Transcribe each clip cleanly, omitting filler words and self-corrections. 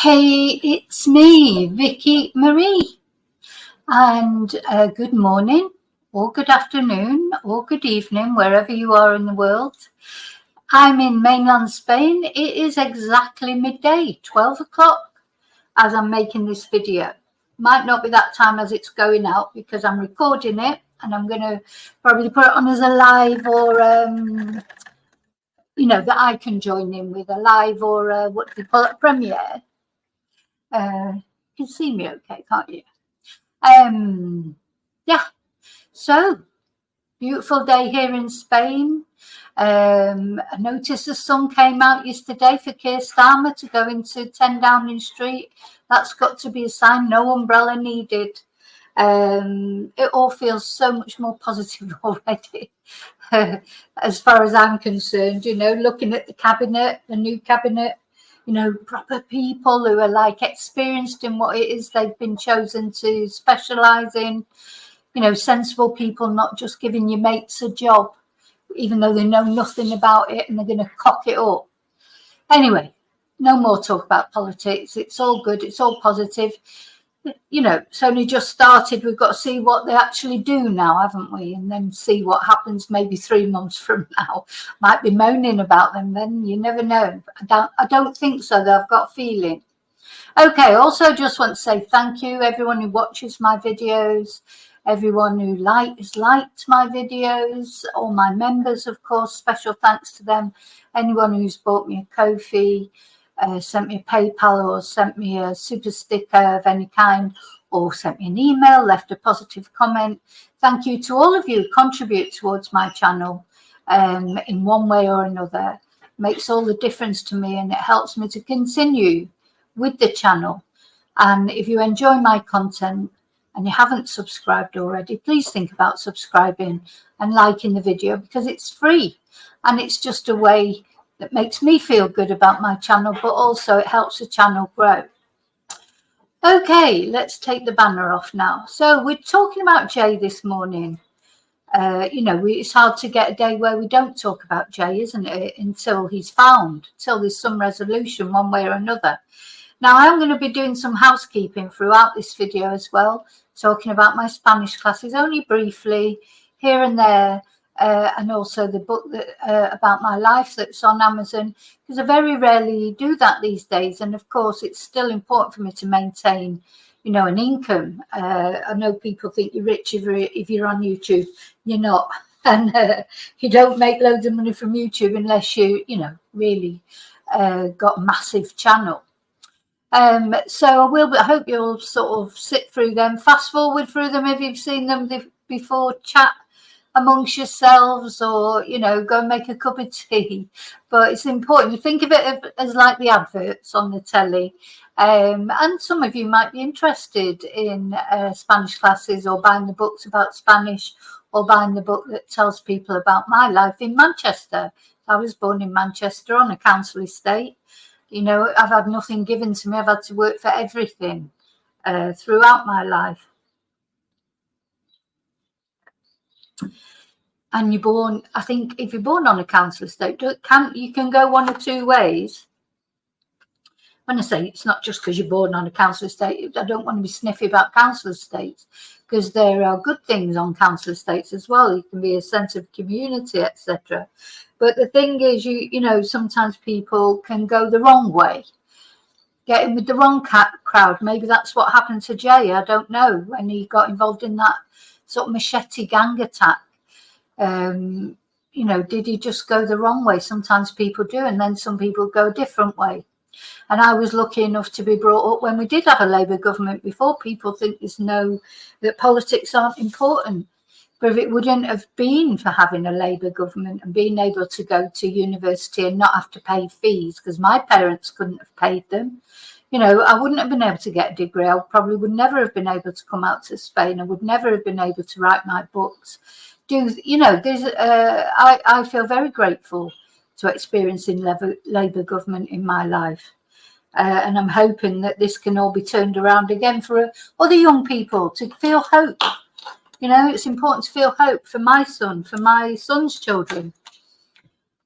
Hey, it's me, Vicky Marie, and good morning, or good afternoon, or good evening, wherever you are in the world. I'm in mainland Spain. It is exactly midday, 12 o'clock, as I'm making this video. Might not be that time as it's going out because I'm recording it, and I'm going to probably put it on as a live or, that I can join in with a live or what do you call it, premiere. You can see me okay, can't you? Yeah, so beautiful day here in Spain. I noticed the sun came out yesterday for Keir Starmer to go into 10 Downing Street. That's got to be a sign, no umbrella needed. It all feels so much more positive already. As far as I'm concerned, looking at the cabinet, the new cabinet, proper people who are like experienced in what it is they've been chosen to specialise in, sensible people, not just giving your mates a job, even though they know nothing about it and they're going to cock it up. Anyway, no more talk about politics. It's all good. It's all positive. It's only just started. We've got to see what they actually do now, haven't we? And then see what happens maybe 3 months from now. Might be moaning about them then. You never know. I don't think so, though. I've got a feeling. Okay, also just want to say thank you, everyone who watches my videos, everyone who has liked my videos, all my members, of course, special thanks to them. Anyone who's bought me a Ko-fi, sent me a PayPal or sent me a super sticker of any kind or sent me an email, left a positive comment. Thank you to all of you who contribute towards my channel in one way or another. It makes all the difference to me and it helps me to continue with the channel. And if you enjoy my content and you haven't subscribed already, please think about subscribing and liking the video because it's free and it's just a way that makes me feel good about my channel, but also it helps the channel grow. Okay, let's take the banner off now. So we're talking about Jay this morning. It's hard to get a day where we don't talk about Jay, isn't it? Until he's found, till there's some resolution one way or another. Now, I'm going to be doing some housekeeping throughout this video as well, talking about my Spanish classes only briefly here and there, and also the book that about my life that's on Amazon, because I very rarely do that these days. And of course, it's still important for me to maintain, an income. I know people think you're rich if you're on YouTube. You're not. And you don't make loads of money from YouTube unless you, really got a massive channel. So I hope you'll sort of sit through them, fast forward through them if you've seen them before, chat amongst yourselves or, go and make a cup of tea. But it's important. You think of it as like the adverts on the telly. And some of you might be interested in Spanish classes or buying the books about Spanish or buying the book that tells people about my life in Manchester. I was born in Manchester on a council estate. I've had nothing given to me. I've had to work for everything throughout my life. And you're born, I think if you're born on a council estate, you can go one or two ways. When I say it's not just because you're born on a council estate, I don't want to be sniffy about council estates because there are good things on council estates as well. It can be a sense of community, etc. But the thing is, sometimes people can go the wrong way, get in with the wrong crowd. Maybe that's what happened to Jay. I don't know, when he got involved in that sort of machete gang attack. Did he just go the wrong way? Sometimes people do, and then some people go a different way. And I was lucky enough to be brought up when we did have a Labour government before. People think that politics aren't important. But if it wouldn't have been for having a Labour government and being able to go to university and not have to pay fees, because my parents couldn't have paid them, I wouldn't have been able to get a degree. I probably would never have been able to come out to Spain. I would never have been able to write my books. I feel very grateful to experiencing Labour government in my life. And I'm hoping that this can all be turned around again for other young people to feel hope. It's important to feel hope for my son, for my son's children.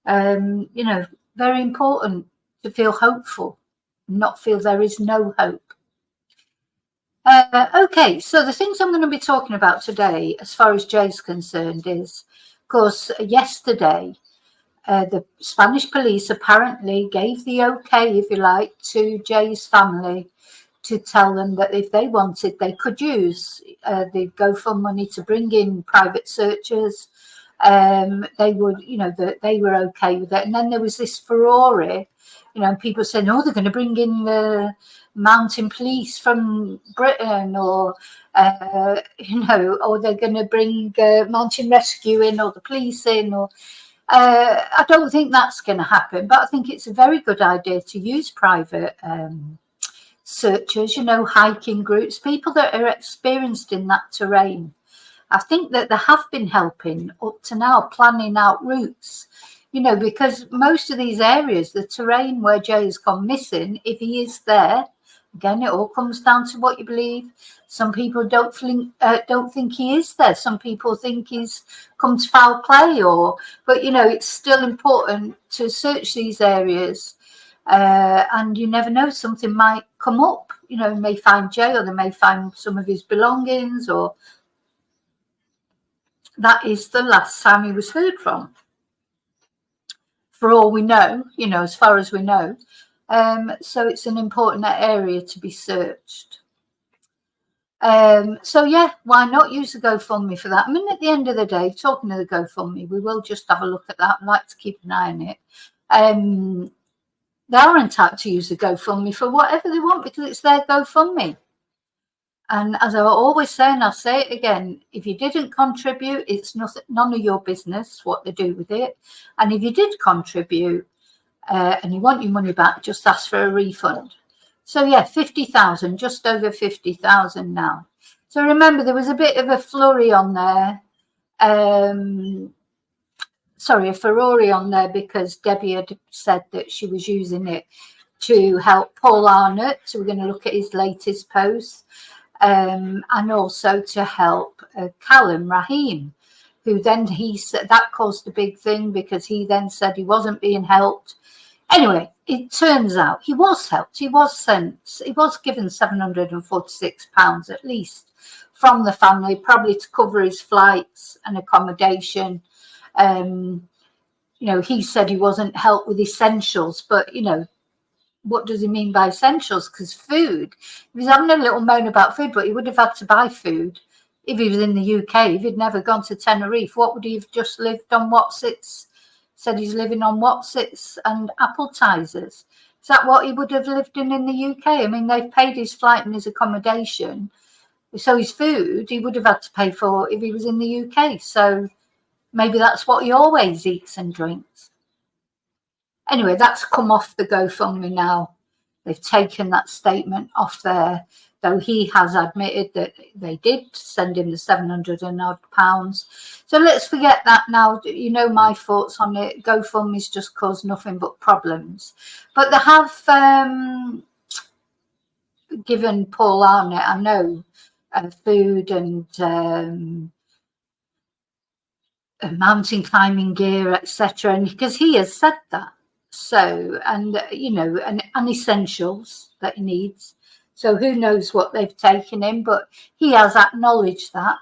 Very important to feel hopeful. not feel there is no hope. Okay, so the things I'm going to be talking about today, as far as Jay's concerned, is, of course, yesterday, the Spanish police apparently gave the okay, if you like, to Jay's family to tell them that if they wanted, they could use the GoFundMe to bring in private searchers. They would, that they were okay with it. And then there was this furore, people saying, oh, they're going to bring in the mountain police from Britain, or or they're going to bring mountain rescue in, or the police in, or I don't think that's going to happen, but I think it's a very good idea to use private searchers, hiking groups, people that are experienced in that terrain. I think that they have been helping up to now, planning out routes, because most of these areas, the terrain where Jay has gone missing, if he is there, again, it all comes down to what you believe. Some people don't think he is there. Some people think he's come to foul play, but it's still important to search these areas. And you never know, something might come up. You may find Jay, or they may find some of his belongings, or that is the last time he was heard from, for all we know, as far as we know. So it's an important area to be searched. So yeah, why not use the GoFundMe for that? I mean, at the end of the day, talking of the GoFundMe, we will just have a look at that. I like to keep an eye on it. They are entitled to use the GoFundMe for whatever they want, because it's their GoFundMe. And as I always say, and I'll say it again, if you didn't contribute, it's none of your business what they do with it. And if you did contribute and you want your money back, just ask for a refund. So yeah, 50,000, just over 50,000 now. So remember, there was a bit of a flurry on there. A furore on there, because Debbie had said that she was using it to help Paul Arnott. So we're going to look at his latest post. And also to help Callum Rahim, who then he said that caused a big thing, because he then said he wasn't being helped. Anyway, it turns out he was helped. He was given £746 at least from the family, probably to cover his flights and accommodation. He said he wasn't helped with essentials, but what does he mean by essentials? Because food, he was having a little moan about food, but he would have had to buy food if he was in the UK. If he'd never gone to Tenerife, what would he have just lived on? Wotsits? Said he's living on Wotsits and appetizers. Is that what he would have lived in the UK? I mean, they've paid his flight and his accommodation. So his food, he would have had to pay for if he was in the UK. So maybe that's what he always eats and drinks. Anyway, that's come off the GoFundMe now. They've taken that statement off there, though he has admitted that they did send him the £700 and odd. So let's forget that now. My thoughts on it. GoFundMe's just caused nothing but problems. But they have given Paul Arnott, I know, food and mountain climbing gear, etc. And because he has said that. So, and essentials that he needs. So who knows what they've taken him, but he has acknowledged that.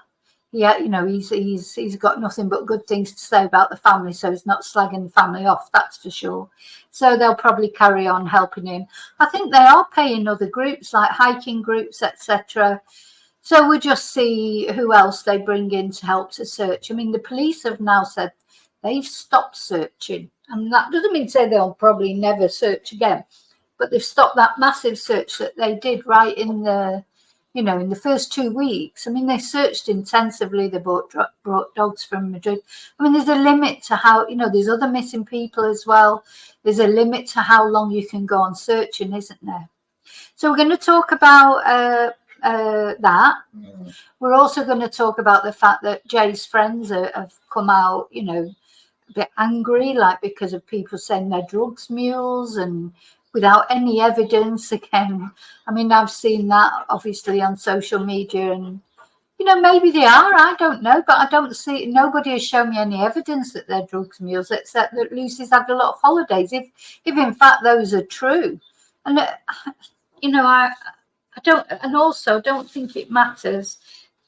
Yeah, he's got nothing but good things to say about the family, so he's not slagging the family off, that's for sure. So they'll probably carry on helping him. I think they are paying other groups, like hiking groups, etc. So we'll just see who else they bring in to help to search. I mean, the police have now said they've stopped searching. And that doesn't mean to say they'll probably never search again, but they've stopped that massive search that they did right in the, in the first 2 weeks. I mean, they searched intensively. They brought dogs from Madrid. I mean, there's a limit to how, there's other missing people as well. There's a limit to how long you can go on searching, isn't there? So we're going to talk about that. We're also going to talk about the fact that Jay's friends have come out, a bit angry, like because of people saying they're drugs mules and without any evidence. Again, I mean, I've seen that obviously on social media, and maybe they are, I don't know, but I don't see, nobody has shown me any evidence that they're drugs mules, except that Lucy's had a lot of holidays. If in fact those are true, And you know, I don't, and also don't think it matters.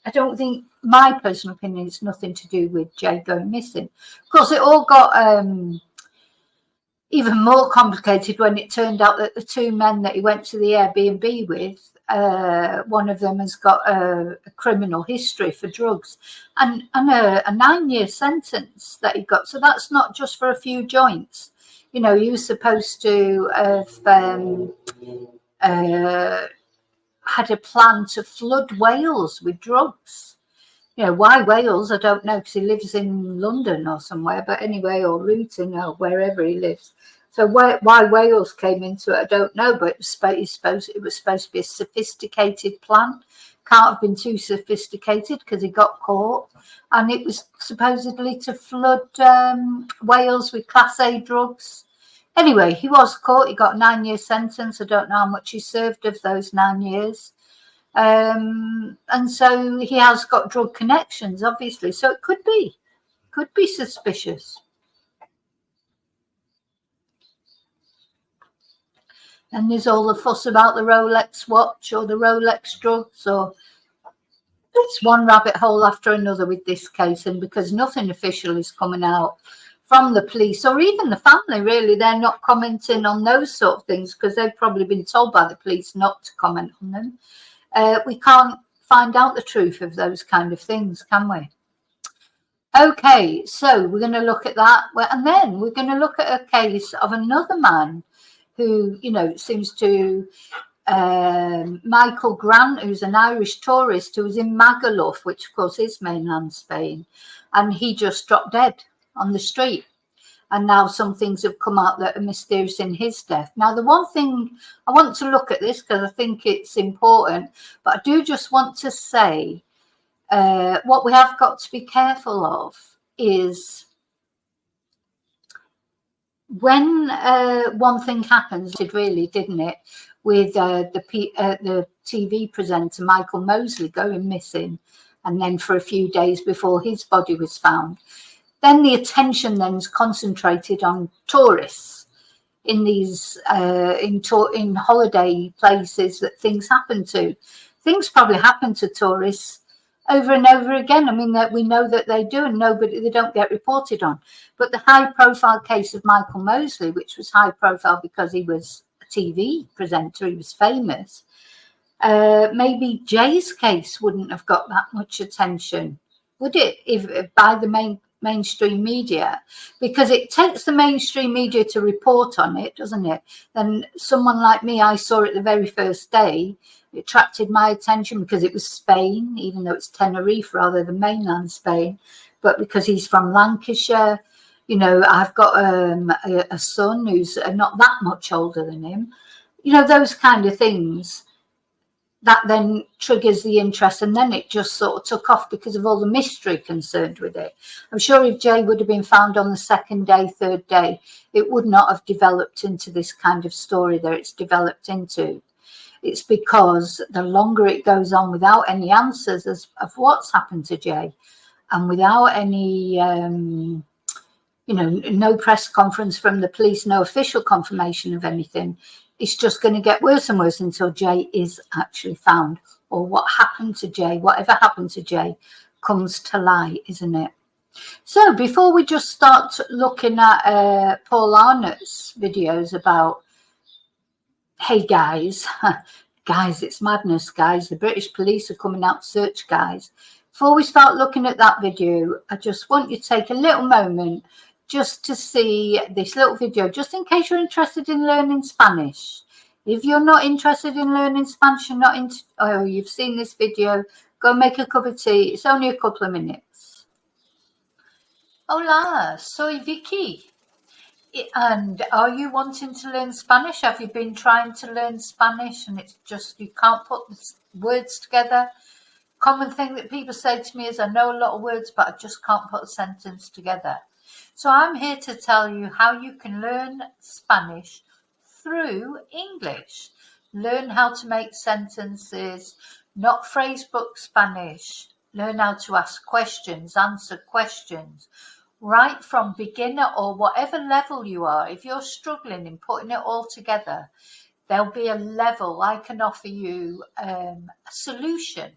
I don't think, my personal opinion, it's nothing to do with Jay going missing. Of course, it all got even more complicated when it turned out that the two men that he went to the Airbnb with, one of them has got a criminal history for drugs, and a 9-year sentence that he got. So that's not just for a few joints. You know, he was supposed to have had a plan to flood Wales with drugs. You know, why Wales, I don't know, because he lives in London or somewhere, but anyway, or Luton or wherever he lives. So why Wales came into it, I don't know, but it was supposed to be a sophisticated plan. Can't have been too sophisticated because he got caught. And it was supposedly to flood Wales with Class A drugs. Anyway, he was caught. He got a 9-year sentence. I don't know how much he served of those 9 years. And so he has got drug connections, obviously. So it could be suspicious. And there's all the fuss about the Rolex watch or the Rolex drugs, or it's one rabbit hole after another with this case. And because nothing official is coming out from the police or even the family, really, they're not commenting on those sort of things because they've probably been told by the police not to comment on them. We can't find out the truth of those kind of things, can we? Okay, so we're going to look at that. And then we're going to look at a case of another man who, you know, seems to, Michael Grant, who's an Irish tourist who was in Magaluf, which of course is mainland Spain, and he just dropped dead on the street. And now some things have come out that are mysterious in his death. Now, the one thing I want to look at this because I think it's important, but I do just want to say what we have got to be careful of is when one thing happens, it really, didn't it, with the TV presenter Michael Mosley going missing, and then for a few days before his body was found. Then the attention then is concentrated on tourists in these in holiday places that things happen to. Things probably happen to tourists over and over again. I mean, that we know that they do, and they don't get reported on. But the high-profile case of Michael Mosley, which was high-profile because he was a TV presenter, he was famous. Maybe Jay's case wouldn't have got that much attention, would it? If by the mainstream media, because it takes the mainstream media to report on it, doesn't it? Then someone like me, I saw it the very first day. It attracted my attention because it was Spain, even though it's Tenerife rather than mainland Spain. But because he's from Lancashire, you know, I've got a son who's not that much older than him. You know, those kind of things. That then triggers the interest, and then it just sort of took off because of all the mystery concerned with it. I'm sure if Jay would have been found on the second day, third day, it would not have developed into this kind of story that it's developed into. It's because the longer it goes on without any answers of what's happened to Jay, and without any, you know, no press conference from the police, no official confirmation of anything, it's just going to get worse and worse until Jay is actually found, or what happened to Jay, whatever happened to Jay, comes to light, isn't it? So before we just start looking at Paul Arnott's videos about, hey guys, guys, it's madness, guys, the British police are coming out to search guys. Before we start looking at that video, I just want you to take a little moment just to see this little video, just in case you're interested in learning Spanish. If you're not interested in learning Spanish, you're not into, oh, you've seen this video, go make a cup of tea. It's only a couple of minutes. Hola, soy Vicky. And are you wanting to learn Spanish? Have you been trying to learn Spanish and it's just, you can't put the words together? Common thing that people say to me is, I know a lot of words, but I just can't put a sentence together. So I'm here to tell you how you can learn Spanish through English. Learn how to make sentences, not phrase book Spanish. Learn how to ask questions, answer questions. Right from beginner or whatever level you are, if you're struggling in putting it all together, there'll be a level. I can offer you a solution.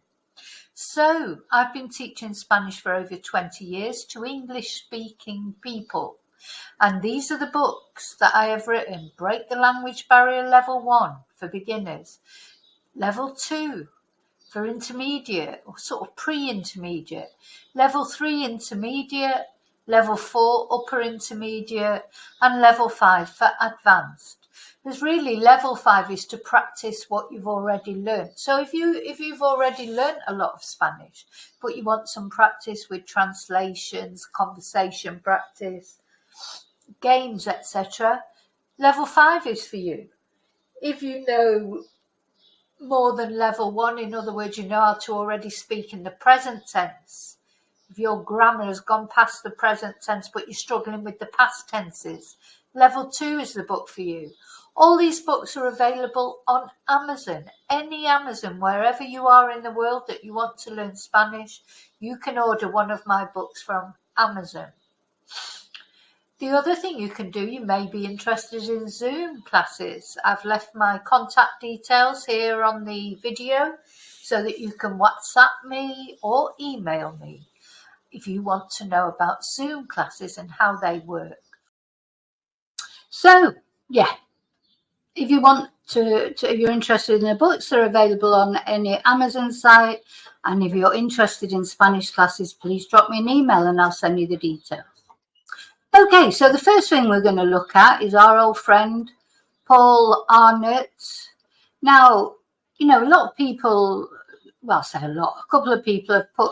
So I've been teaching Spanish for over 20 years to English-speaking people. And these are the books that I have written. Break the Language Barrier Level 1 for beginners. Level 2 for intermediate or sort of pre-intermediate. Level 3 intermediate. Level 4 upper intermediate. And level 5 for advanced. There's really level 5 is to practice what you've already learned. So if you've already learned a lot of Spanish, but you want some practice with translations, conversation practice, games, etc., level 5 is for you. If you know more than level 1, in other words, you know how to already speak in the present tense, if your grammar has gone past the present tense but you're struggling with the past tenses, level 2 is the book for you. All these books are available on Amazon. Any Amazon, wherever you are in the world that you want to learn Spanish, you can order one of my books from Amazon. The other thing you can do, you may be interested in Zoom classes. I've left my contact details here on the video so that you can WhatsApp me or email me if you want to know about Zoom classes and how they work. So, yeah, if you want if you're interested in the books, they're available on any Amazon site. And if you're interested in Spanish classes, please drop me an email and I'll send you the details. Okay, so the first thing we're going to look at is our old friend, Paul Arnott. Now, you know, a lot of people, well, I say a lot, a couple of people have put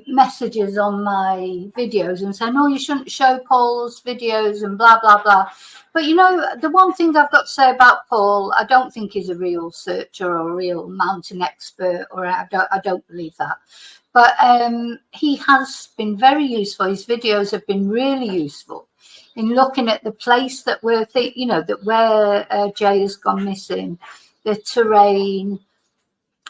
messages on my videos and saying, oh, you shouldn't show Paul's videos and blah, blah, blah. But, you know, the one thing I've got to say about Paul, I don't think he's a real searcher or a real mountain expert, or I don't believe that. But he has been very useful. His videos have been really useful in looking at the place that we're, you know, that where Jay has gone missing, the terrain,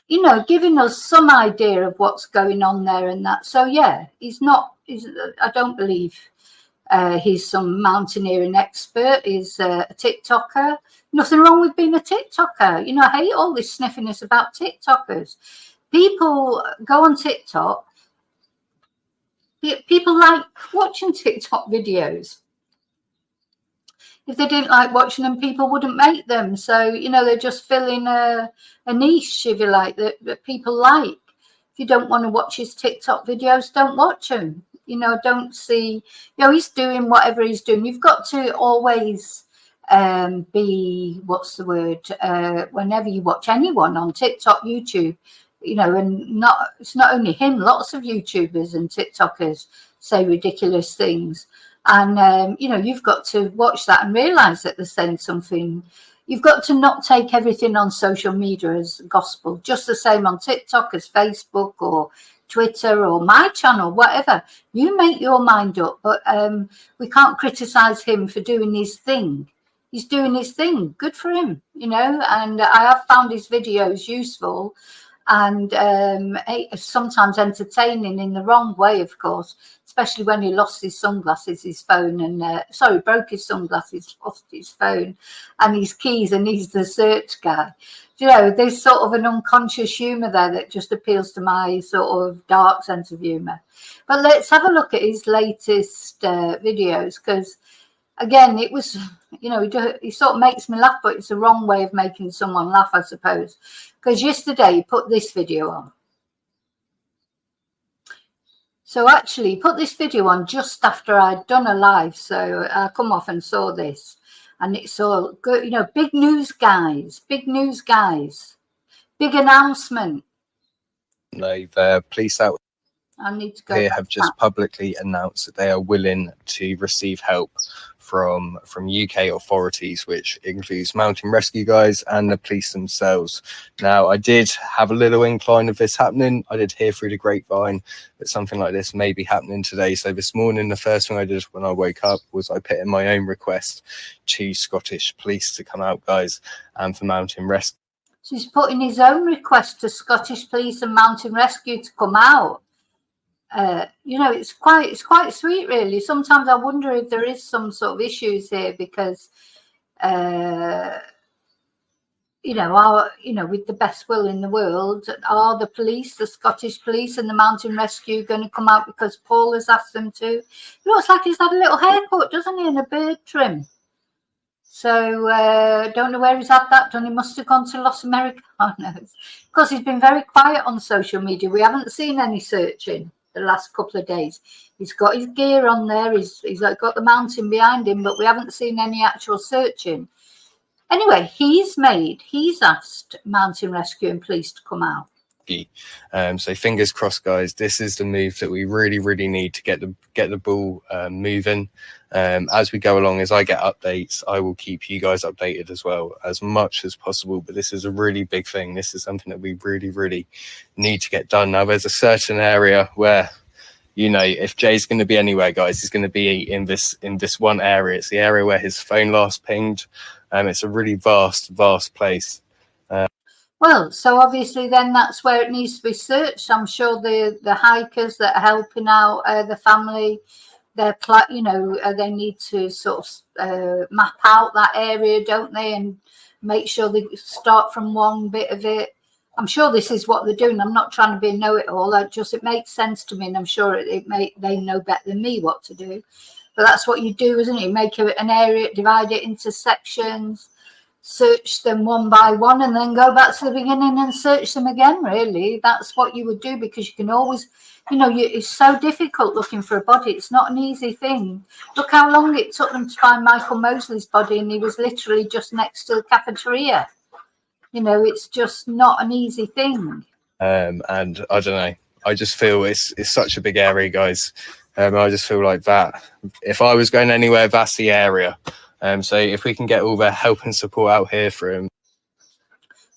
you know, giving us some idea of what's going on there and that. So, yeah, I don't believe he's some mountaineering expert. He's a TikToker. Nothing wrong with being a TikToker. You know, I hate all this sniffiness about TikTokers. People go on TikTok. People like watching TikTok videos. If they didn't like watching them, people wouldn't make them. So, you know, they're just filling a niche, if you like, that people like. If you don't want to watch his TikTok videos, don't watch them. You know, don't see, you know, he's doing whatever he's doing. You've got to always be, what's the word, whenever you watch anyone on TikTok, YouTube, you know, and it's not only him, lots of YouTubers and TikTokers say ridiculous things. And, you know, you've got to watch that and realize that they're saying something. You've got to not take everything on social media as gospel, just the same on TikTok as Facebook or Twitter or my channel, whatever. You make your mind up, but we can't criticize him for doing his thing. He's doing his thing. Good for him, you know, and I have found his videos useful and sometimes entertaining in the wrong way, of course, especially when he lost his sunglasses, his phone, and broke his sunglasses, lost his phone and his keys, and he's the search guy. You know, there's sort of an unconscious humour there that just appeals to my sort of dark sense of humour. But let's have a look at his latest videos, because again, it was, you know, he sort of makes me laugh, but it's the wrong way of making someone laugh, I suppose. Because yesterday he put this video on. So actually, he put this video on just after I'd done a live. So I come off and saw this. And it's all good, you know, big news, guys. Big news, guys. Big announcement. Police out I need to go here have just publicly announced that they are willing to receive help from UK authorities, which includes mountain rescue guys and the police themselves. Now, I did have a little incline of this happening. I did hear through the grapevine that something like this may be happening today. So this morning, the first thing I did when I woke up was I put in my own request to Scottish police to come out, guys, and for mountain rescue. So he's putting his own request to Scottish police and mountain rescue to come out. You know, it's quite sweet, really. Sometimes I wonder if there is some sort of issues here, because with the best will in the world, are the police, the Scottish police and the mountain rescue, going to come out because Paul has asked them to? It looks like he's had a little haircut, doesn't he, and a beard trim. So don't know where he's had that done. He must have gone to Los Americanos, because he's been very quiet on social media. We haven't seen any searching the last couple of days. He's got his gear on there. He's got the mountain behind him, but we haven't seen any actual searching. Anyway, he's asked mountain rescue and police to come out. So fingers crossed, guys. This is the move that we really need to get the ball moving. As we go along, as I get updates, I will keep you guys updated as well, as much as possible. But this is a really big thing. This is something that we really need to get done. Now, there's a certain area where, if Jay's going to be anywhere, guys, he's going to be in this one area. It's the area where his phone last pinged. It's a really vast place. Well, so obviously then that's where it needs to be searched. I'm sure the hikers that are helping out the family, they need to sort of map out that area, don't they, and make sure they start from one bit of it. I'm sure this is what they're doing. I'm not trying to be a know-it-all. It makes sense to me, and I'm sure they know better than me what to do. But that's what you do, isn't it? You make an area, divide it into sections, search them one by one, and then go back to the beginning and search them again. Really, that's what you would do, because you can always, it's so difficult looking for a body. It's not an easy thing. Look how long it took them to find Michael Mosley's body, and he was literally just next to the cafeteria. It's just not an easy thing. And I don't know. I just feel it's such a big area, guys. I just feel like that. If I was going anywhere, that's the area. So if we can get all the help and support out here for him.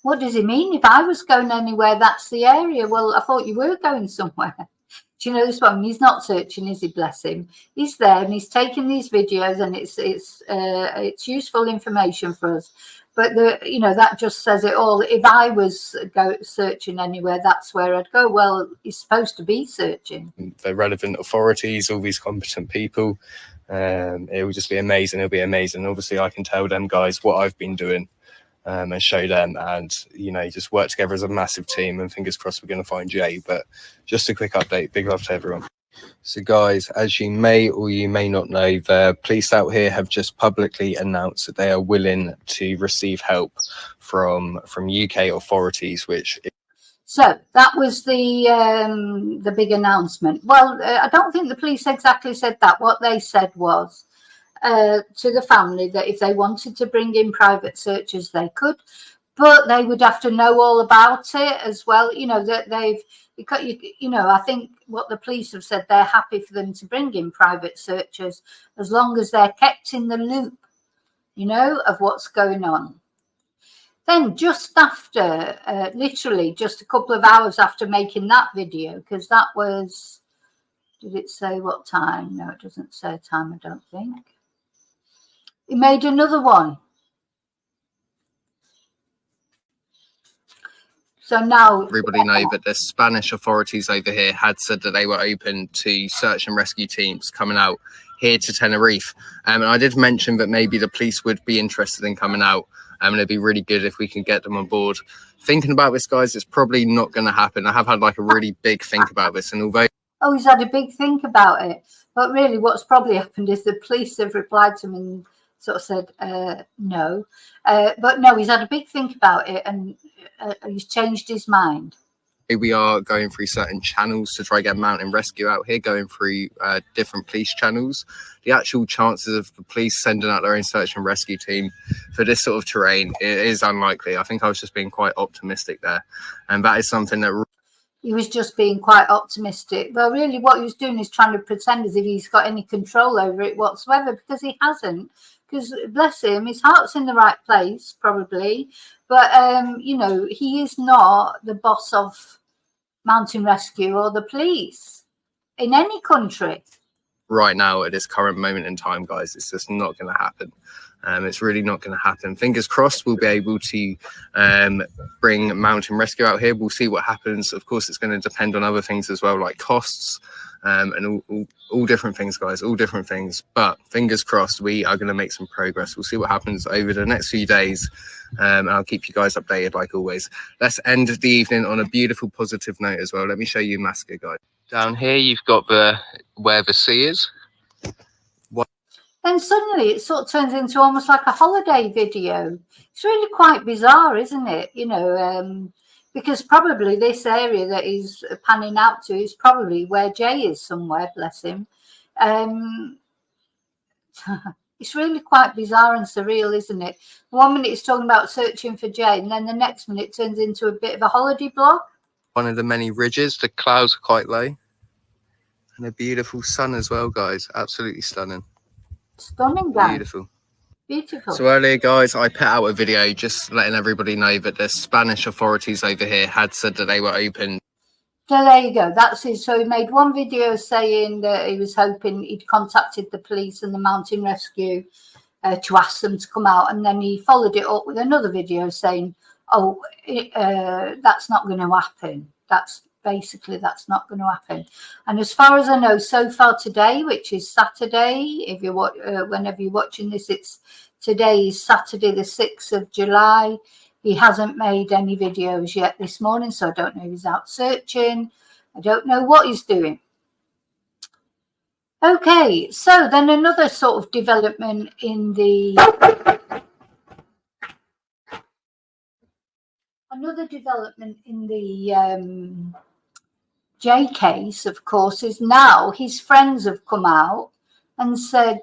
What does he mean? If I was going anywhere, that's the area. Well, I thought you were going somewhere. Do you know this one? He's not searching, is he? Bless him. He's there and he's taking these videos, and it's useful information for us. But that just says it all. If I was searching anywhere, that's where I'd go. Well, he's supposed to be searching. The relevant authorities, all these competent people. It will just be amazing. It'll be amazing. Obviously, I can tell them guys what I've been doing and show them, and just work together as a massive team. And fingers crossed, we're going to find Jay. But just a quick update. Big love to everyone. So guys, as you may or you may not know, the police out here have just publicly announced that they are willing to receive help from UK authorities, So that was the big announcement. Well, I don't think the police exactly said that. What they said was to the family that if they wanted to bring in private searchers, they could, but they would have to know all about it as well. That they've, because I think what the police have said, they're happy for them to bring in private searchers as long as they're kept in the loop, of what's going on. Then just after, literally just a couple of hours after making that video, because that was, did it say what time? No, it doesn't say a time, I don't think. He made another one. So now everybody know that the Spanish authorities over here had said that they were open to search and rescue teams coming out here to Tenerife. And I did mention that maybe the police would be interested in coming out. And it'd be really good if we can get them on board. Thinking about this, guys, it's probably not going to happen. I have had a really big think about this. And although... Oh, he's had a big think about it. But really what's probably happened is the police have replied to him and sort of said no. But no, he's had a big think about it, and he's changed his mind. We are going through certain channels to try to get mountain rescue out here, going through different police channels. The actual chances of the police sending out their own search and rescue team for this sort of terrain is unlikely. I think I was just being quite optimistic there. And that is something that... He was just being quite optimistic. Well, really what he was doing is trying to pretend as if he's got any control over it whatsoever, because he hasn't. Because, bless him, his heart's in the right place, probably. But, he is not the boss of mountain rescue or the police in any country. right now at this current moment in time, guys. It's just not going to happen. It's really not going to happen. Fingers crossed we'll be able to bring mountain rescue out here. We'll see what happens. Of course, it's going to depend on other things as well, like costs and all different things, guys, all different things. But fingers crossed, we are going to make some progress. We'll see what happens over the next few days. I'll keep you guys updated like always. Let's end the evening on a beautiful positive note as well. Let me show you Masca, guys. Down here, you've got where the sea is. Then suddenly it sort of turns into almost like a holiday video. It's really quite bizarre, isn't it? You know, because probably this area that he's panning out to is probably where Jay is somewhere, bless him. It's really quite bizarre and surreal, isn't it? 1 minute it's talking about searching for Jay, and then the next minute it turns into a bit of a holiday blog. One of the many ridges, the clouds are quite low. And a beautiful sun as well, guys. Absolutely stunning. Stunning, guys. Beautiful. Beautiful. So earlier, guys, I put out a video just letting everybody know that the Spanish authorities over here had said that they were open. So there you go. That's it. So he made one video saying that he was hoping he'd contacted the police and the mountain rescue to ask them to come out. And then he followed it up with another video saying, oh, that's not going to happen. That's not going to happen. And as far as I know, so far today, which is Saturday, if you whenever you're watching this, today is Saturday the 6th of July. He hasn't made any videos yet this morning, so I don't know if he's out searching. I don't know what he's doing. Okay, so then another sort of development in the Jay case, of course, is now his friends have come out and said,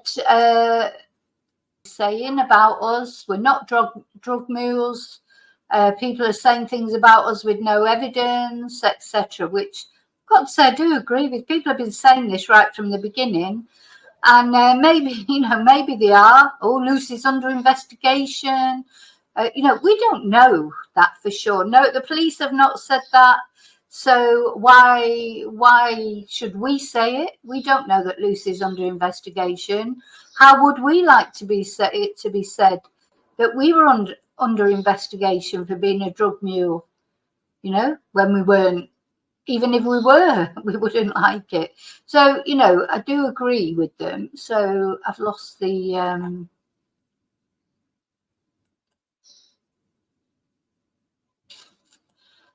saying about us, we're not drug mules. People are saying things about us with no evidence, etc. Which, I've got to say, I do agree with. People have been saying this right from the beginning, and maybe maybe they are. Oh, Lucy's under investigation. We don't know that for sure. No, the police have not said that. So why should we say it? We don't know that Lucy's under investigation. How would we like to be said that we were under investigation for being a drug mule? When we weren't. Even if we were, we wouldn't like it. So I do agree with them. So I've lost the.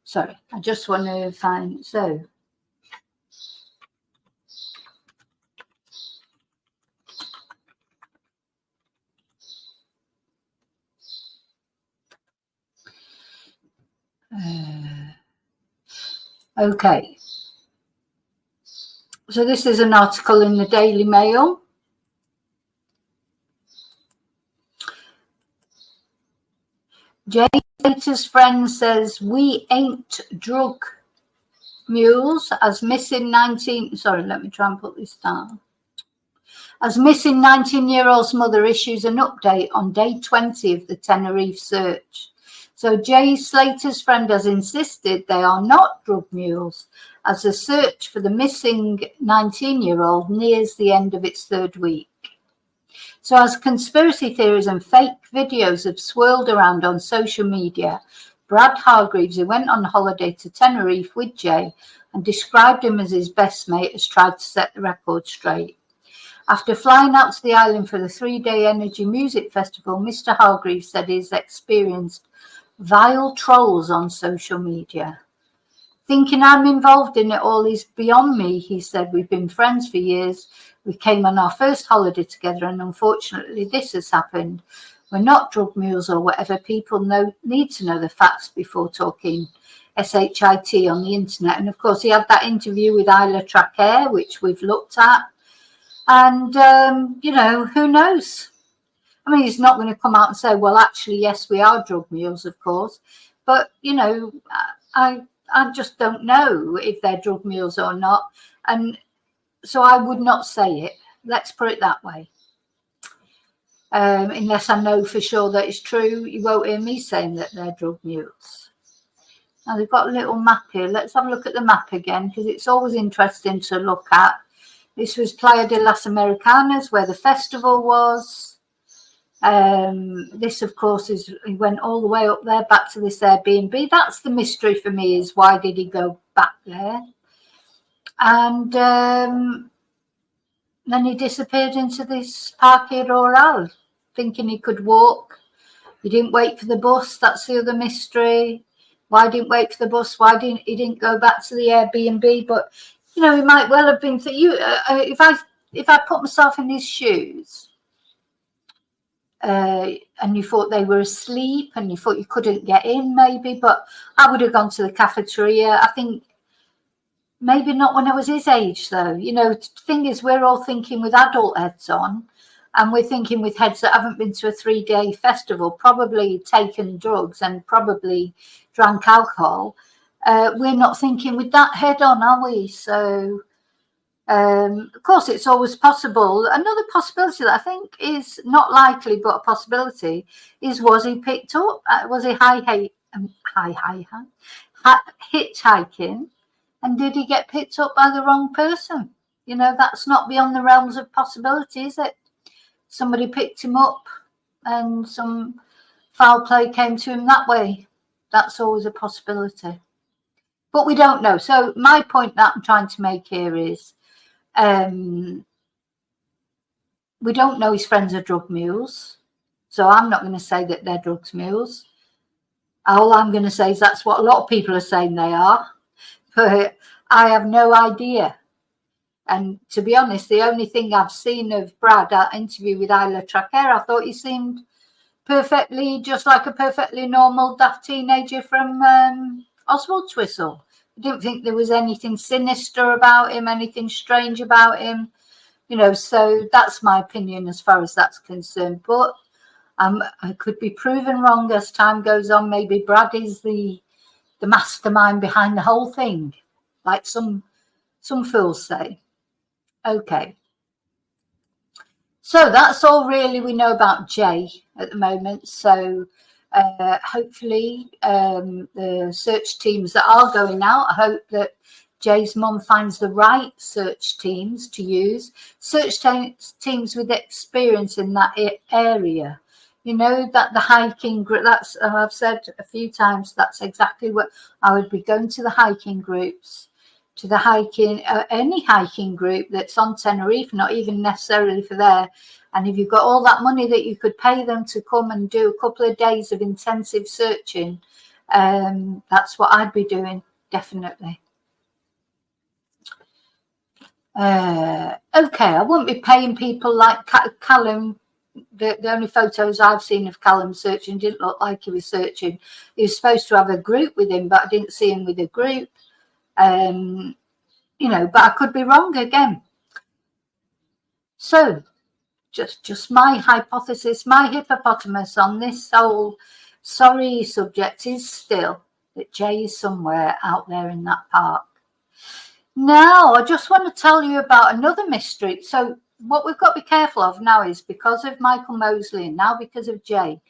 Sorry, I just want to find, so. Okay. So this is an article in the Daily Mail. Jay Slater's friend says we ain't drug mules as missing 19. Sorry, let me try and put this down. As missing 19-year-old's mother issues an update on day 20 of the Tenerife search. So Jay Slater's friend has insisted they are not drug mules as the search for the missing 19-year-old nears the end of its third week. So as conspiracy theories and fake videos have swirled around on social media, Brad Hargreaves, who went on holiday to Tenerife with Jay and described him as his best mate, has tried to set the record straight. After flying out to the island for the 3-day Energy Music Festival, Mr. Hargreaves said he's experienced vile trolls on social media. Thinking I'm involved in it all is beyond me, he said. We've been friends for years. We came on our first holiday together, and unfortunately this has happened. We're not drug mules or whatever. People need to know the facts before talking shit on the internet. And of course, he had that interview with Isla Traquair, which we've looked at. And, who knows? I mean, he's not going to come out and say, well, actually, yes, we are drug mules, of course. But, I just don't know if they're drug mules or not. And so I would not say it. Let's put it that way. Unless I know for sure that it's true, you won't hear me saying that they're drug mules. Now, they've got a little map here. Let's have a look at the map again, because it's always interesting to look at. This was Playa de las Americanas, where the festival was. This, of course, he went all the way up there, back to this Airbnb. That's the mystery for me, is why did he go back there? And then he disappeared into this Parque Rural, thinking he could walk. He didn't wait for the bus. That's the other mystery. Why didn't wait for the bus? Why didn't he didn't go back to the Airbnb? But you know, he might well have been. If I put myself in his shoes, and you thought they were asleep, and you thought you couldn't get in, maybe. But I would have gone to the cafeteria. I think maybe not when I was his age, though. You know, the thing is, we're all thinking with adult heads on. And we're thinking with heads that haven't been to a 3-day festival, probably taken drugs and probably drank alcohol. We're not thinking with that head on, are we? So, of course, it's always possible. Another possibility that I think is not likely, but a possibility, is was he picked up? Was he hitchhiking? And did he get picked up by the wrong person? You know, that's not beyond the realms of possibility, is it? Somebody picked him up and some foul play came to him that way. That's always a possibility. But we don't know. So my point that I'm trying to make here is we don't know his friends are drug mules. So I'm not going to say that they're drugs mules. All I'm going to say is that's what a lot of people are saying they are. But I have no idea. And to be honest, the only thing I've seen of Brad at interview with Isla Traquair, I thought he seemed perfectly, just like a perfectly normal daft teenager from Oswald's Whistle. I didn't think there was anything sinister about him, anything strange about him, you know. So that's my opinion as far as that's concerned. But I could be proven wrong as time goes on. Maybe Brad is the mastermind behind the whole thing, like some fools say. Okay, so that's all really we know about Jay at the moment. So hopefully the search teams that are going out, I hope that Jay's mum finds the right search teams to use, search teams with experience in that area. You know, that the hiking group, that's, I've said a few times, that's exactly what I would be going to, the hiking groups, to the hiking, any hiking group that's on Tenerife, not even necessarily for there. And if you've got all that money that you could pay them to come and do a couple of days of intensive searching, that's what I'd be doing, definitely. Okay, I wouldn't be paying people like Callum. The only photos I've seen of Callum searching didn't look like he was searching. He was supposed to have a group with him, but I didn't see him with a group. You know, but I could be wrong again. So just my hypothesis, my hippopotamus on this whole sorry subject is still that Jay is somewhere out there in that park. Now, I just want to tell you about another mystery. So what we've got to be careful of now is, because of Michael Mosley and now because of Jay,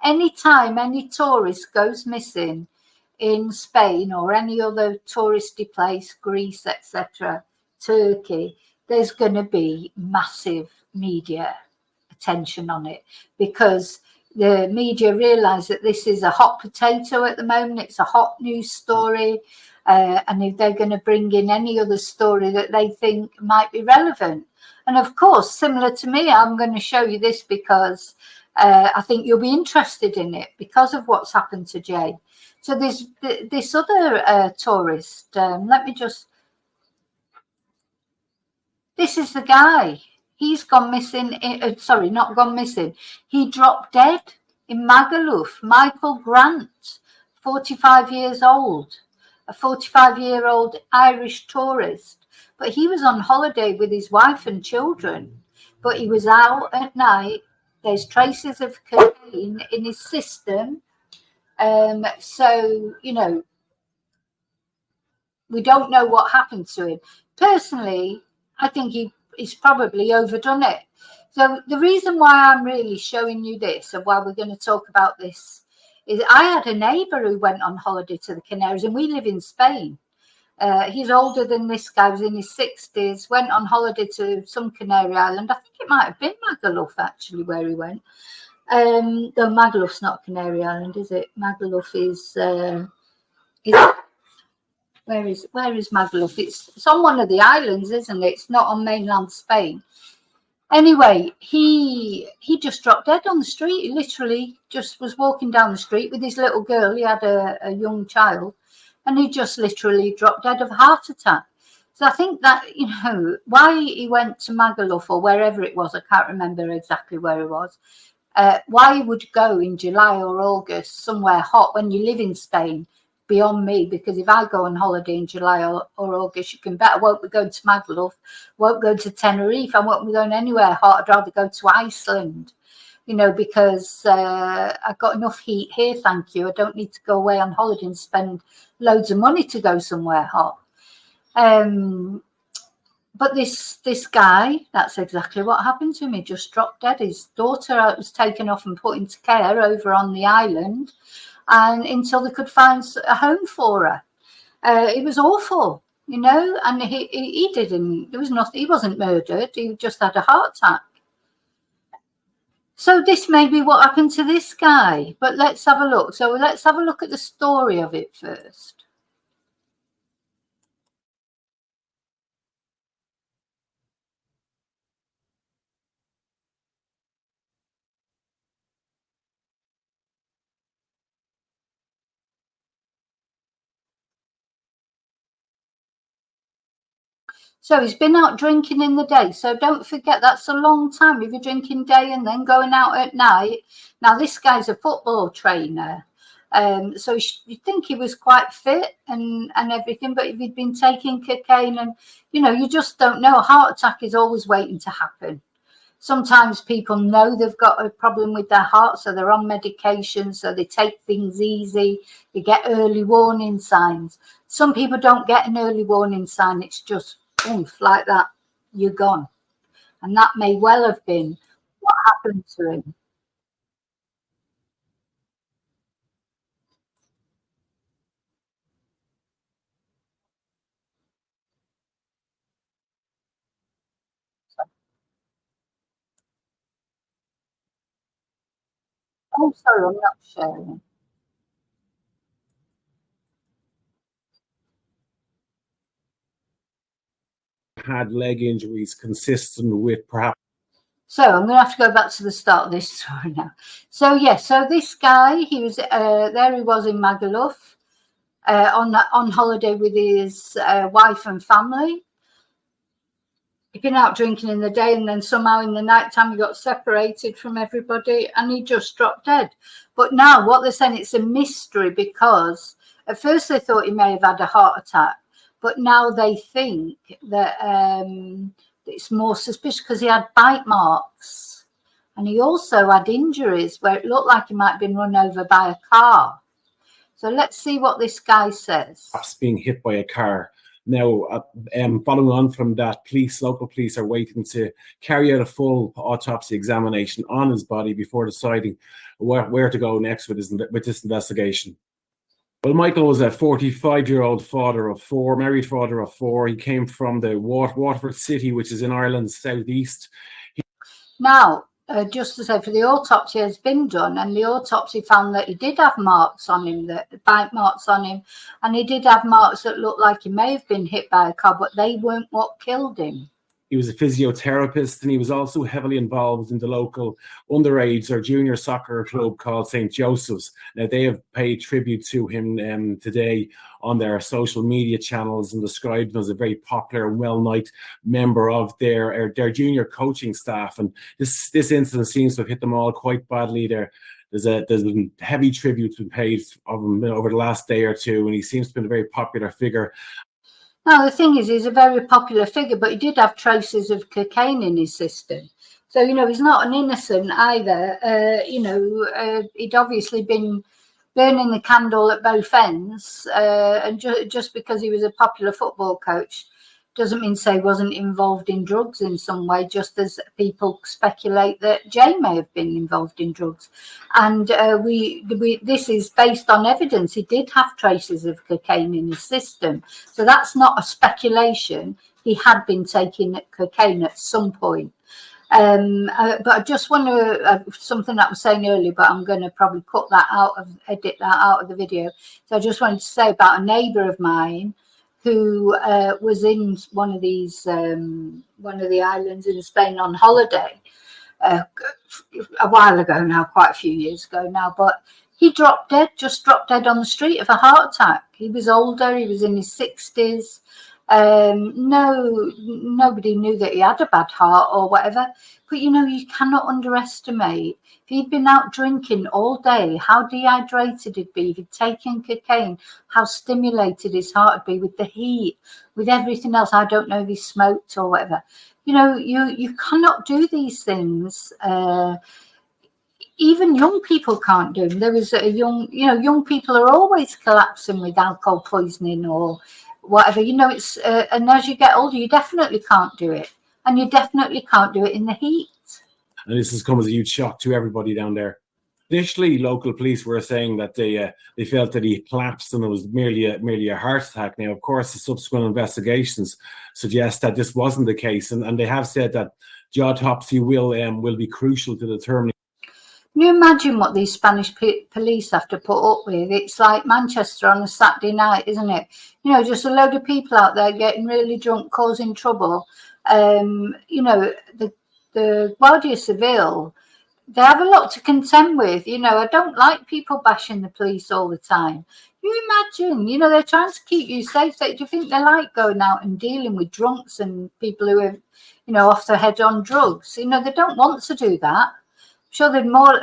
anytime any tourist goes missing in Spain or any other touristy place, Greece, etc., Turkey, there's going to be massive media attention on it, because the media realise that this is a hot potato at the moment. It's a hot news story. And if they're going to bring in any other story that they think might be relevant. And of course, similar to me, I'm going to show you this because I think you'll be interested in it because of what's happened to Jay. So there's this other tourist. Let me just. This is the guy. He's gone missing. Sorry, not gone missing. He dropped dead in Magaluf. Michael Grant, 45 years old. A 45-year-old Irish tourist, but he was on holiday with his wife and children, but he was out at night. There's traces of cocaine in his system. So, you know, we don't know what happened to him. Personally, I think he's probably overdone it. So the reason why I'm really showing you this and why we're going to talk about this is I had a neighbour who went on holiday to the Canaries, and we live in Spain. He's older than this guy, was in his 60s, went on holiday to some Canary Island. I think it might have been Magaluf, actually, where he went. Though Magaluf's not Canary Island, is it? Magaluf is where is Magaluf? It's on one of the islands, isn't it? It's not on mainland Spain. Anyway, he just dropped dead on the street. He literally just was walking down the street with his little girl. He had a young child, and he just literally dropped dead of a heart attack. So I think that, why he went to Magaluf or wherever it was, I can't remember exactly where it was, why he would go in July or August somewhere hot when you live in Spain, beyond me, because if I go on holiday in July or August, you can bet I won't be going to Magaluf, won't go to Tenerife, I won't be going anywhere hot. I'd rather go to Iceland, because I've got enough heat here, thank you. I don't need to go away on holiday and spend loads of money to go somewhere hot. But this guy, that's exactly what happened to him. He just dropped dead. His daughter was taken off and put into care over on the island, and until they could find a home for her. It was awful, and he didn't, there was nothing, he wasn't murdered, he just had a heart attack. So this may be what happened to this guy, but let's have a look. So let's have a look at the story of it first. So he's been out drinking in the day. So don't forget, that's a long time if you're drinking day and then going out at night. Now, this guy's a football trainer. So you'd think he was quite fit and everything, but if he'd been taking cocaine and, you just don't know. A heart attack is always waiting to happen. Sometimes people know they've got a problem with their heart, so they're on medication, so they take things easy. You get early warning signs. Some people don't get an early warning sign. It's just oomph, like that, you're gone. And that may well have been what happened to him. Oh, sorry, I'm not sharing. Had leg injuries consistent with perhaps. So I'm going to have to go back to the start of this story now. So so this guy, he was there. He was in Magaluf on holiday with his wife and family. He'd been out drinking in the day, and then somehow in the night time he got separated from everybody, and he just dropped dead. But now what they're saying, it's a mystery, because at first they thought he may have had a heart attack, but now they think that it's more suspicious because he had bite marks, and he also had injuries where it looked like he might have been run over by a car. So let's see what this guy says. Perhaps being hit by a car. Now, following on from that, local police are waiting to carry out a full autopsy examination on his body before deciding where to go next with this investigation. Well, Michael was a 45-year-old father of four, married father of four. He came from the Waterford city, which is in Ireland's southeast. Now, just to say, for the autopsy has been done, and the autopsy found that he did have marks on him, bite marks on him, and he did have marks that looked like he may have been hit by a car, but they weren't what killed him. He was a physiotherapist, and he was also heavily involved in the local underage or junior soccer club called St. Joseph's. Now, they have paid tribute to him today on their social media channels and described him as a very popular and well-liked member of their junior coaching staff. And this incident seems to have hit them all quite badly. There's been heavy tributes been paid of him over the last day or two, and he seems to have been a very popular figure. Now, the thing is, he's a very popular figure, but he did have traces of cocaine in his system. So, he's not an innocent either. He'd obviously been burning the candle at both ends. And just because he was a popular football coach doesn't mean say wasn't involved in drugs in some way, just as people speculate that Jay may have been involved in drugs. And this is based on evidence. He did have traces of cocaine in his system. So that's not a speculation. He had been taking cocaine at some point. But I just want to, something that I was saying earlier, but I'm going to probably edit that out of the video. So I just wanted to say about a neighbour of mine who was in one of the islands in Spain on holiday a while ago now, quite a few years ago now, but he just dropped dead on the street of a heart attack. He was older, he was in his 60s. Nobody knew that he had a bad heart or whatever, but you cannot underestimate. If he'd been out drinking all day, how dehydrated he'd be. If he'd taken cocaine, how stimulated his heart would be with the heat, with everything else. I don't know if he smoked or whatever. You cannot do these things. Even young people can't do them. There was young people are always collapsing with alcohol poisoning or whatever. It's and as you get older, you definitely can't do it, and you definitely can't do it in the heat. And this has come as a huge shock to everybody down there. Initially, local police were saying that they felt that he collapsed and it was merely a heart attack. Now, of course, the subsequent investigations suggest that this wasn't the case, and they have said that the autopsy will be crucial to determining. Can you imagine what these Spanish police have to put up with? It's like Manchester on a Saturday night, isn't it? Just a load of people out there getting really drunk, causing trouble. The Guardia Civil, they have a lot to contend with. I don't like people bashing the police all the time. You imagine, they're trying to keep you safe. Do you think they like going out and dealing with drunks and people who are, off their head on drugs? They don't want to do that. Sure, they're more,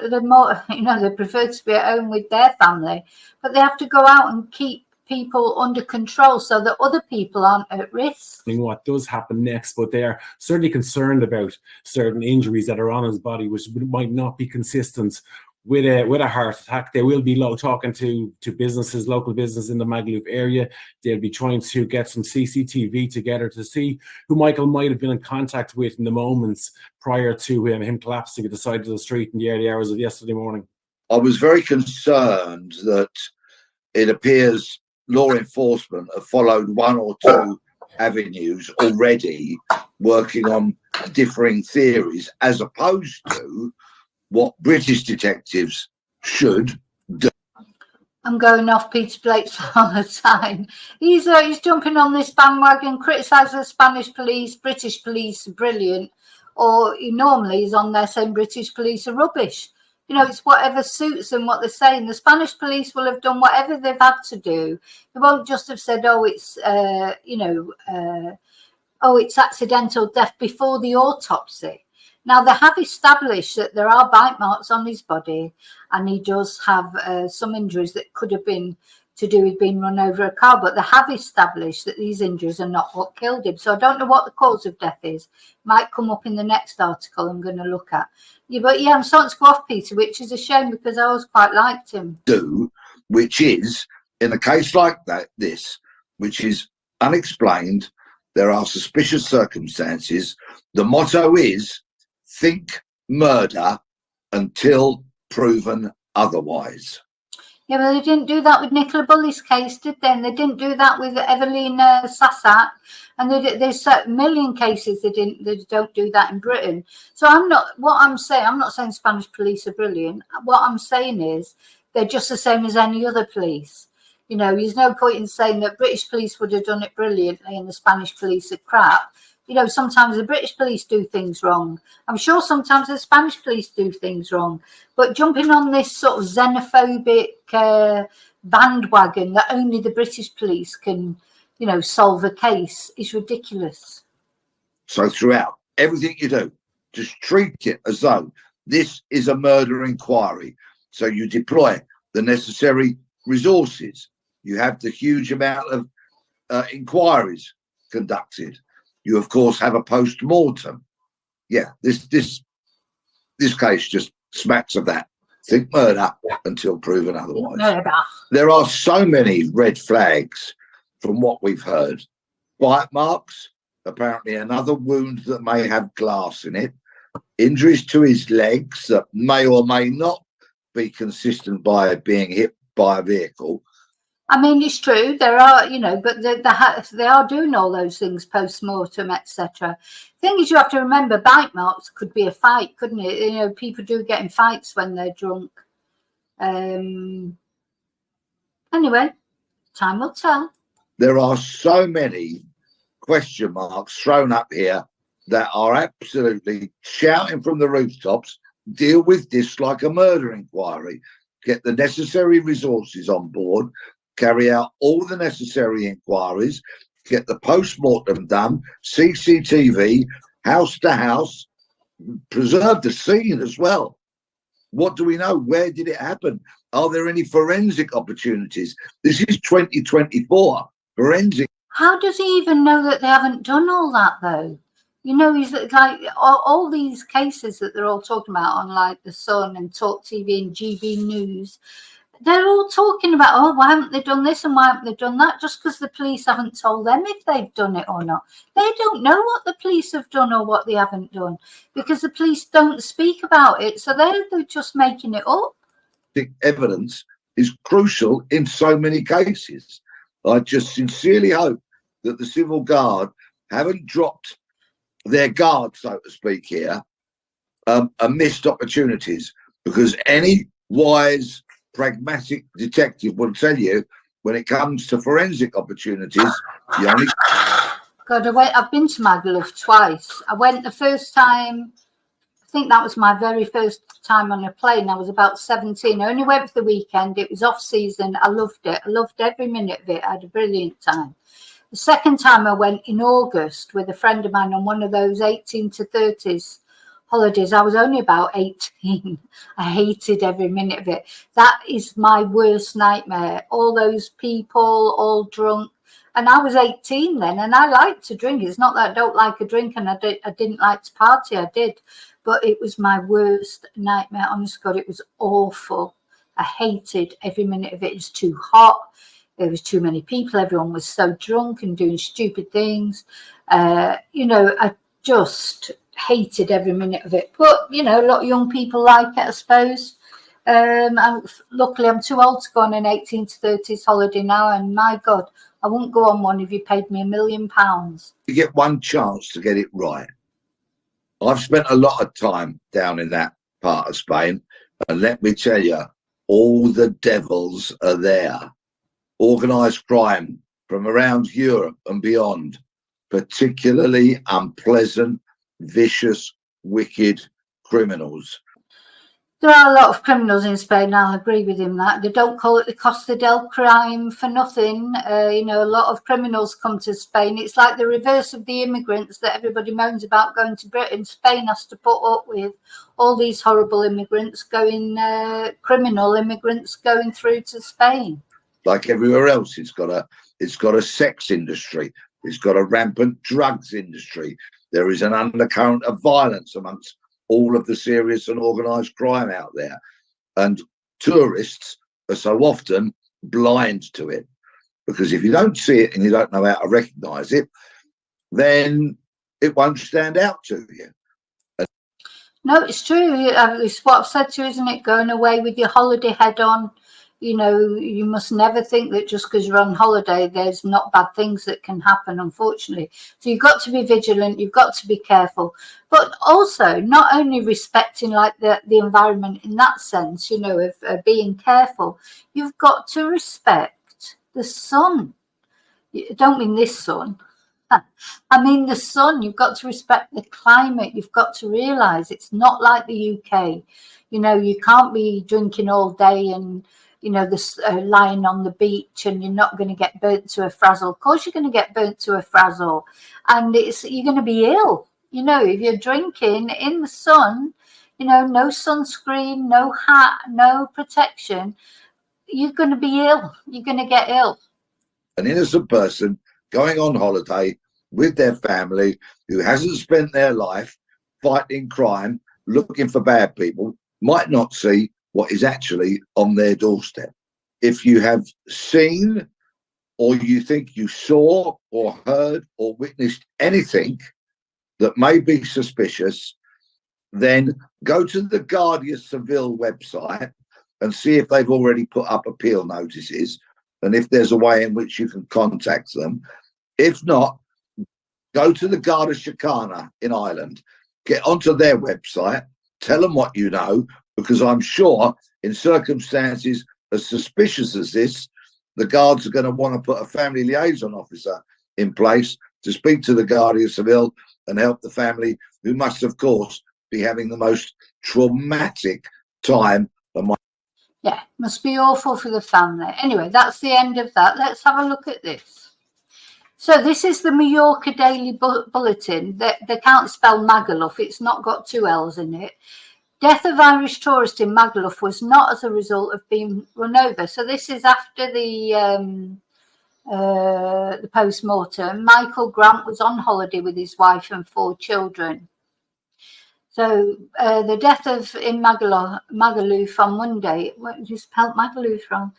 they prefer to be at home with their family, but they have to go out and keep people under control so that other people aren't at risk. What does happen next, but they are certainly concerned about certain injuries that are on his body, which might not be consistent with a heart attack. They will be talking to businesses, local business in the Magaluf area. They'll be trying to get some CCTV together to see who Michael might have been in contact with in the moments prior to him collapsing at the side of the street in the early hours of yesterday morning. I was very concerned that it appears law enforcement have followed one or two avenues already, working on differing theories, as opposed to what British detectives should do. I'm going off Peter Blake's all the time. He's jumping on this bandwagon, criticising the Spanish police, British police are brilliant, or he normally is on there saying British police are rubbish. It's whatever suits them, what they're saying. The Spanish police will have done whatever they've had to do. They won't just have said, it's accidental death before the autopsy. Now, they have established that there are bite marks on his body, and he does have some injuries that could have been to do with being run over a car, but they have established that these injuries are not what killed him. So I don't know what the cause of death is. Might come up in the next article I'm going to look at. I'm starting to go off, Peter, which is a shame because I always quite liked him. Which is, in a case like this, which is unexplained, there are suspicious circumstances. The motto is, think murder until proven other-wise. Yeah, but they didn't do that with Nicola Bully's case, did they? And they didn't do that with Evelina Sassak. And there's a million cases they don't do that in Britain. So I'm not saying Spanish police are brilliant. What I'm saying is they're just the same as any other police. There's no point in saying that British police would have done it brilliantly and the Spanish police are crap. Sometimes the British police do things wrong. I'm sure sometimes the Spanish police do things wrong. But jumping on this sort of xenophobic bandwagon that only the British police can, solve a case is ridiculous. So throughout everything you do, just treat it as though this is a murder inquiry. So you deploy the necessary resources. You have the huge amount of inquiries conducted. You, of course, have a post-mortem. Yeah, this case just smacks of that. Think murder until proven otherwise. Murder. There are so many red flags from what we've heard. Bite marks, apparently another wound that may have glass in it, injuries to his legs that may or may not be consistent by being hit by a vehicle. I mean, it's true. There are, but they are doing all those things post-mortem, etc. Thing is, you have to remember, bite marks could be a fight, couldn't it? People do get in fights when they're drunk. Anyway, time will tell. There are so many question marks thrown up here that are absolutely shouting from the rooftops, deal with this like a murder inquiry, get the necessary resources on board, carry out all the necessary inquiries, get the post-mortem done, CCTV, house to house, preserve the scene as well. What do we know? Where did it happen? Are there any forensic opportunities? This is 2024. Forensic. How does he even know that they haven't done all that, though? He's like all these cases that they're all talking about on like The Sun and Talk TV and GB News. They're all talking about, oh, why haven't they done this and why haven't they done that? Just because the police haven't told them if they've done it or not. They don't know what the police have done or what they haven't done because the police don't speak about it. So they're just making it up. The evidence is crucial in so many cases. I just sincerely hope that the Civil Guard haven't dropped their guard, so to speak, here, and missed opportunities, because any wise, pragmatic detective will tell you when it comes to forensic opportunities, you only... God, I've been to Magaluf twice. I went the first time, I think that was my very first time on a plane. I was about 17. I only went for the weekend. It was off season. I loved it. I loved every minute of it. I had a brilliant time. The second time I went in August with a friend of mine on one of those 18 to 30s holidays. I was only about 18. I hated every minute of it. That is my worst nightmare. All those people, all drunk. And I was 18 then, and I liked to drink. It's not that I don't like a drink and I didn't like to party. I did. But it was my worst nightmare. Honest to God, it was awful. I hated every minute of it. It was too hot. There was too many people. Everyone was so drunk and doing stupid things. I just hated every minute of it. But, a lot of young people like it, I suppose. Luckily, I'm too old to go on an 18 to 30s holiday now. And my God, I wouldn't go on one if you paid me £1 million. You get one chance to get it right. I've spent a lot of time down in that part of Spain. And let me tell you, all the devils are there. Organised crime from around Europe and beyond, particularly unpleasant, vicious, wicked criminals. There are a lot of criminals in Spain. I'll agree with him that they don't call it the Costa del Crime for nothing. A lot of criminals come to Spain. It's like the reverse of the immigrants that everybody moans about going to Britain. Spain has to put up with all these horrible immigrants criminal immigrants going through to Spain. Like everywhere else, it's got a sex industry. It's got a rampant drugs industry. There is an undercurrent of violence amongst all of the serious and organised crime out there. And tourists are so often blind to it, because if you don't see it and you don't know how to recognise it, then it won't stand out to you. No, it's true. It's what I've said to you, isn't it? Going away with your holiday head on. You must never think that just because you're on holiday, there's not bad things that can happen, unfortunately. So you've got to be vigilant. You've got to be careful. But also not only respecting like the environment in that sense, of being careful, you've got to respect the sun. I don't mean this sun. I mean the sun. You've got to respect the climate. You've got to realise it's not like the UK. You can't be drinking all day and lying on the beach and you're not going to get burnt to a frazzle. Of course you're going to get burnt to a frazzle, and you're going to be ill. If you're drinking in the sun, no sunscreen, no hat, no protection, you're going to be ill. You're going to get ill. An innocent person going on holiday with their family who hasn't spent their life fighting crime, looking for bad people, might not see what is actually on their doorstep. If you have seen or you think you saw or heard or witnessed anything that may be suspicious, then go to the Guardia Civil website and see if they've already put up appeal notices and if there's a way in which you can contact them. If not, go to the Garda Síochána in Ireland, get onto their website, tell them what you know, because I'm sure in circumstances as suspicious as this, the guards are going to want to put a family liaison officer in place to speak to the Guardia Civil and help the family, who must, of course, be having the most traumatic time of my. Yeah, must be awful for the family. Anyway, that's the end of that. Let's have a look at this. So this is the Mallorca Daily Bulletin. They can't spell Magaluf. It's not got 2 L's in it. Death of Irish tourist in Magaluf was not as a result of being run over. So this is after the post-mortem. Michael Grant was on holiday with his wife and 4 children. So the death in Magaluf on Monday, what did you spell Magaluf wrong?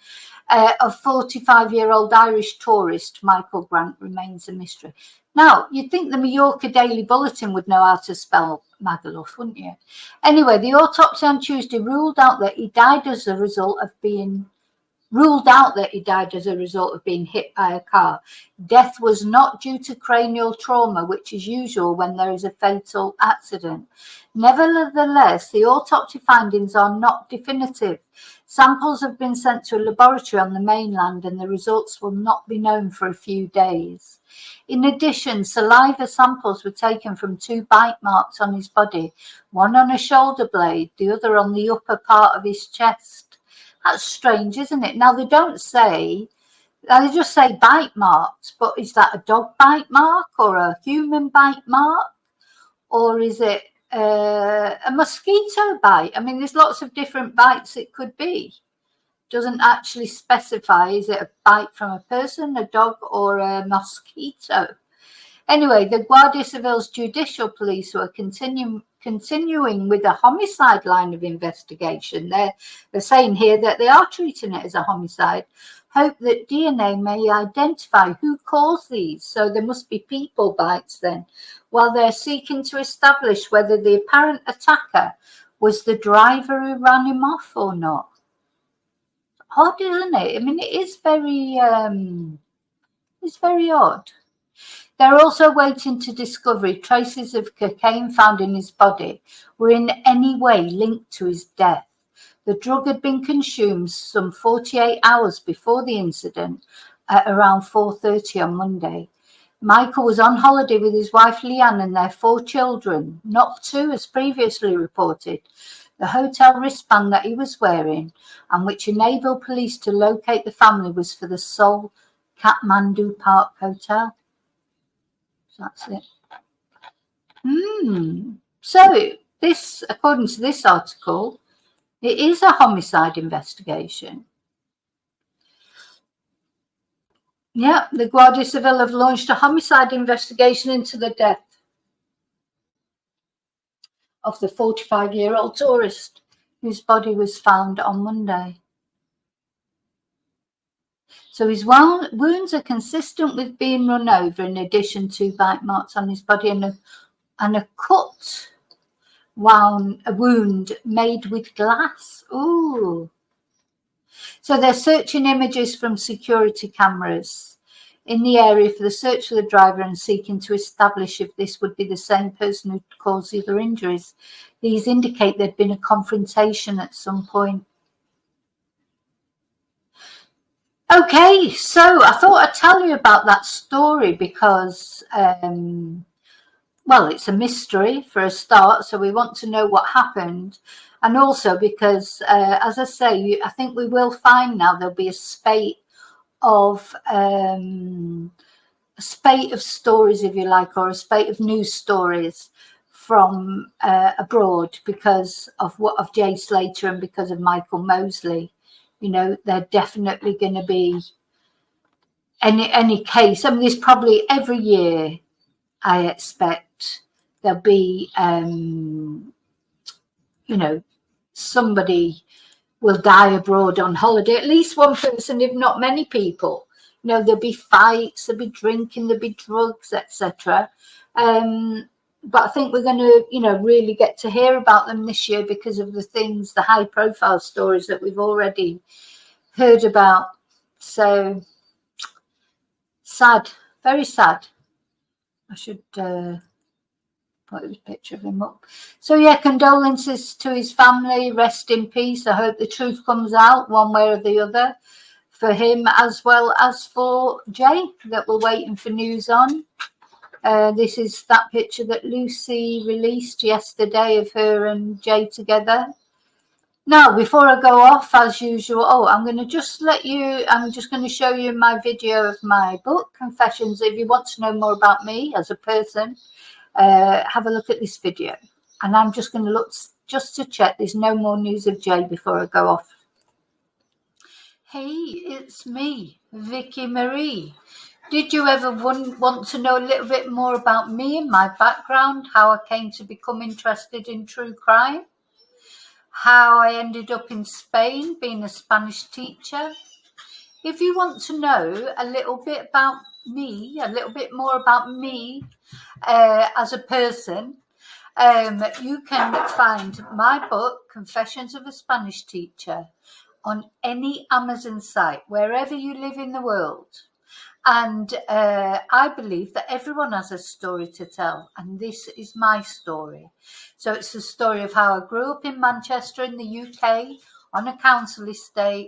Of 45-year-old Irish tourist Michael Grant remains a mystery. Now, you'd think the Mallorca Daily Bulletin would know how to spell Magaluf, wouldn't you? Anyway, the autopsy on Tuesday ruled out that he died as a result of being hit by a car. Death was not due to cranial trauma, which is usual when there is a fatal accident. Nevertheless, the autopsy findings are not definitive. Samples have been sent to a laboratory on the mainland and the results will not be known for a few days. In addition, saliva samples were taken from 2 bite marks on his body, one on a shoulder blade, the other on the upper part of his chest. That's strange, isn't it? Now, they just say bite marks, but is that a dog bite mark or a human bite mark? Or is it a mosquito bite? I mean, there's lots of different bites it could be. Doesn't actually specify, is it a bite from a person, a dog, or a mosquito? Anyway, the Guardia Civil's judicial police were continuing with a homicide line of investigation. They're saying here that they are treating it as a homicide. Hope that DNA may identify who caused these. So there must be people bites then, while they're seeking to establish whether the apparent attacker was the driver who ran him off or not. Odd, isn't it? I mean, it is very odd. They're also waiting to discover if traces of cocaine found in his body were in any way linked to his death. The drug had been consumed some 48 hours before the incident at around 4:30 on Monday. Michael was on holiday with his wife Leanne and their 4 children, not 2 as previously reported. The hotel wristband that he was wearing, and which enabled police to locate the family, was for the Seoul Kathmandu Park Hotel. So that's it. So this, according to this article, it is a homicide investigation. Yeah, the Guardia Civil have launched a homicide investigation into the death of the 45-year-old tourist whose body was found on Monday. So his wounds are consistent with being run over, in addition to bite marks on his body and a cut wound made with glass. Ooh. So they're searching images from security cameras in the area for the search for the driver and seeking to establish if this would be the same person who caused the other injuries. These indicate there'd been a confrontation at some point. Okay, so I thought I'd tell you about that story because, well, it's a mystery for a start, so we want to know what happened. And also because, as I say, I think we will find now there'll be a spate of stories, if you like, or a spate of news stories from abroad because of Jay Slater and because of Michael Mosley. You know, they're definitely going to be any case. I mean, there's probably every year, I expect there'll be, you know, somebody will die abroad on holiday. At least one person, if not many people, You know, there'll be fights, there'll be drinking, there'll be drugs, etc. But I think we're going to, you know, really get to hear about them this year because of the things, the high profile stories that we've already heard about. So sad, very sad. I should put a picture of him up. So yeah, condolences to his family, rest in peace. I hope the truth comes out one way or the other for him, as well as for Jay, that we're waiting for news on. This is that picture that Lucy released yesterday of her and Jay together. Now, before I go off, as usual, I'm going to show you my video of my book, Confessions. If you want to know more about me as a person, have a look at this video. And I'm just going to look just to check there's no more news of Jay before I go off. Hey, it's me, Vicky Marie. Did you ever want to know a little bit more about me and my background, how I came to become interested in true crime, how I ended up in Spain being a Spanish teacher? If you want to know a little bit about me, a little bit more about me as a person, you can find my book, Confessions of a Spanish Teacher, on any Amazon site, wherever you live in the world. And I believe that everyone has a story to tell, and this is my story. So it's the story of how I grew up in Manchester in the UK on a council estate,